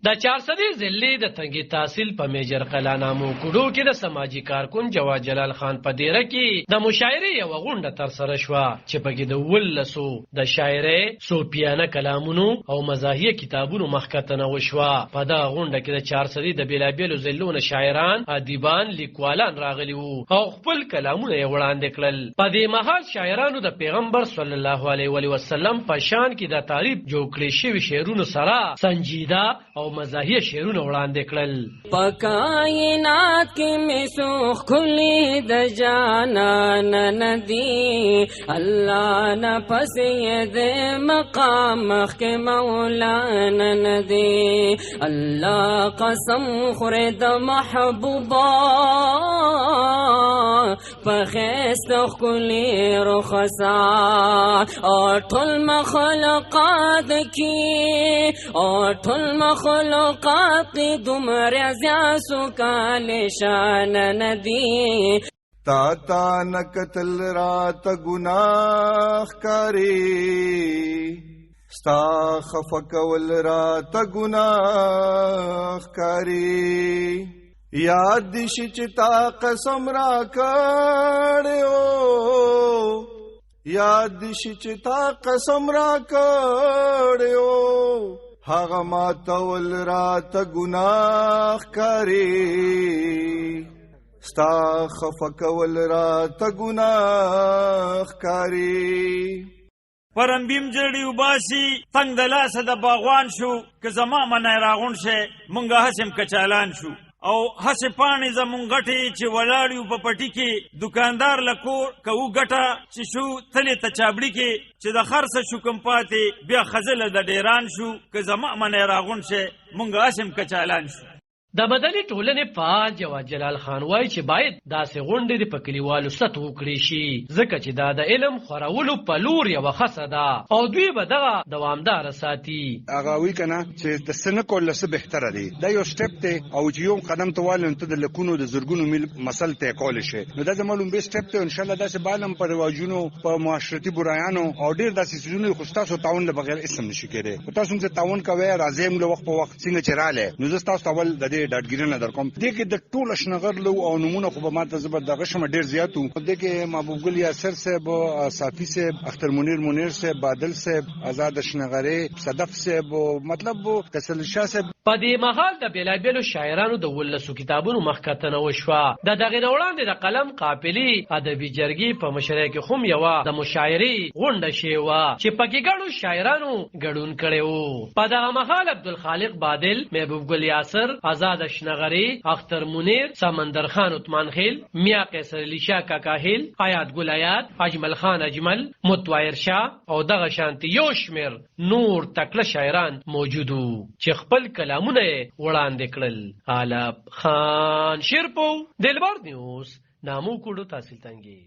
د چارسدي ضلع د تنګي تحصیل په میجر قلعه نامو کوډو کې د سماجی کارکون جواد جلال خان په دیره کې د مشاعرې یو غونډه تر سره شوه چې پکې د ولسو د شاعرۍ صوفیانه کلامونو او مزاحیه کتابونو مخکتنه وشوه. په دا غونډه کې د چارسدي د بیلابیلو ضلعونو شاعران، ادیبان، لیکوالان راغلي وو او خپل کلامونه یې وړاندې کړل. په دې مهال شاعرانو د پیغمبر صلی الله علیه وسلم په شان کې د تعریف جوړ کړي شوي شعرونو سره سنجیده او مزاحیه شعرونه وړاندې کړل. په کائنات کې مې سوخ کلی د جانان ندی، الله نه پسې د مقام مخکې مولانا ندی. الله قسم خورې د محبوبا په ښایسته ښکلي رخسا او ټول مخلوقات کې او ټول مخلوقات کی دومره زیاسو کال شان ندی. تا نکتل رات گناہ کاری، ستا خفکول رات گناہ کاری. یاد دیشی چتا قسم را کڑیو، یاد دیشی چتا قسم را کڑیو. هغه ماتول رات گناہ کاری، ستا خفکول رات گناہ کاری. پرمبیم جړی وباسي تنگ د لاسه د باغوان شو، که زما منی راغون شه مونږه هسم کچالان شو. او هسې پاڼې زمونږ غټې چې ولاړ یو په پټي کې، دکاندار له کور کوو ګټه چې شو تلې ته چابړي کې، چې د خرڅه شو کم پاتې بیا خزله د ډیران شو. که زما منی راغون شه مونږ هسم کچالان شو. د مدني ټولنې فعال جواد جلال خان وایي چې باید داسې غونډې په کلیوالو سطحو وکړي شي، ځکه چې دا د علم خورولو په لور یوه خڅه ده او دوی به دغه دوامداره ساتي. هغه وایي که نه چې د څه نه کول له څه بهتره دی. دا یو سټپ دی او چې یو قدم ته والې نو ته د لکونو د زرګونو میل مسل طی کولی شي. نو دا زما لومبی سټپ دی. انشاءالله داسې بالم په رواجونو، په معاشرتي برایانو او ډېر داسې څیزونو خو ستاسو تعاون له بغیر اسم نشي کېدی. خو تاسو هم تعاون کوئ، راځئ موږ له وخت په وخت څنګه چې رالی نو زه ستاسو ته اول د دې ډاډګیرنه درکوم. دې کې د ټول اشنغرلو او نمونه خو به ماته زه به دغه شمه ډېر زیات وو. دې کې محبوب ګل یاسر صاحب، صافي صاحب، اختر منیر صاحب، بادل صاحب، آزاد اشنغري، صدف صاحب، مطلب کسل شاه صاحب. په دې مهال د بیلابیلو شاعرانو د ولسو کتابونو مخکتنه وشوه. د دغې نه وړاندې د قلم قافلې ادبي جرګې په مشرۍ کې هم یوه د مشاعرې غونډه شوې وه چې پکې ګڼو شاعرانو ګډون کړی و. په دغه مهال عبدالخالق بادل، محبوب ګل یاسر، آزاد اشنغري، اختر منیر، سمندر خان عثمان خیل، میا قیصر علی شاه کاکاهیل، آیات ګل آیات، اجمل خان اجمل، متوایر شاه او دغه شانتي یو شمېر نور تکړه شاعران موجود وو چې خپل کلامونه وړاندې کړل. غالب خان شیرپو، دلبر نیوز، نامو کوډو تحصیل تنګي.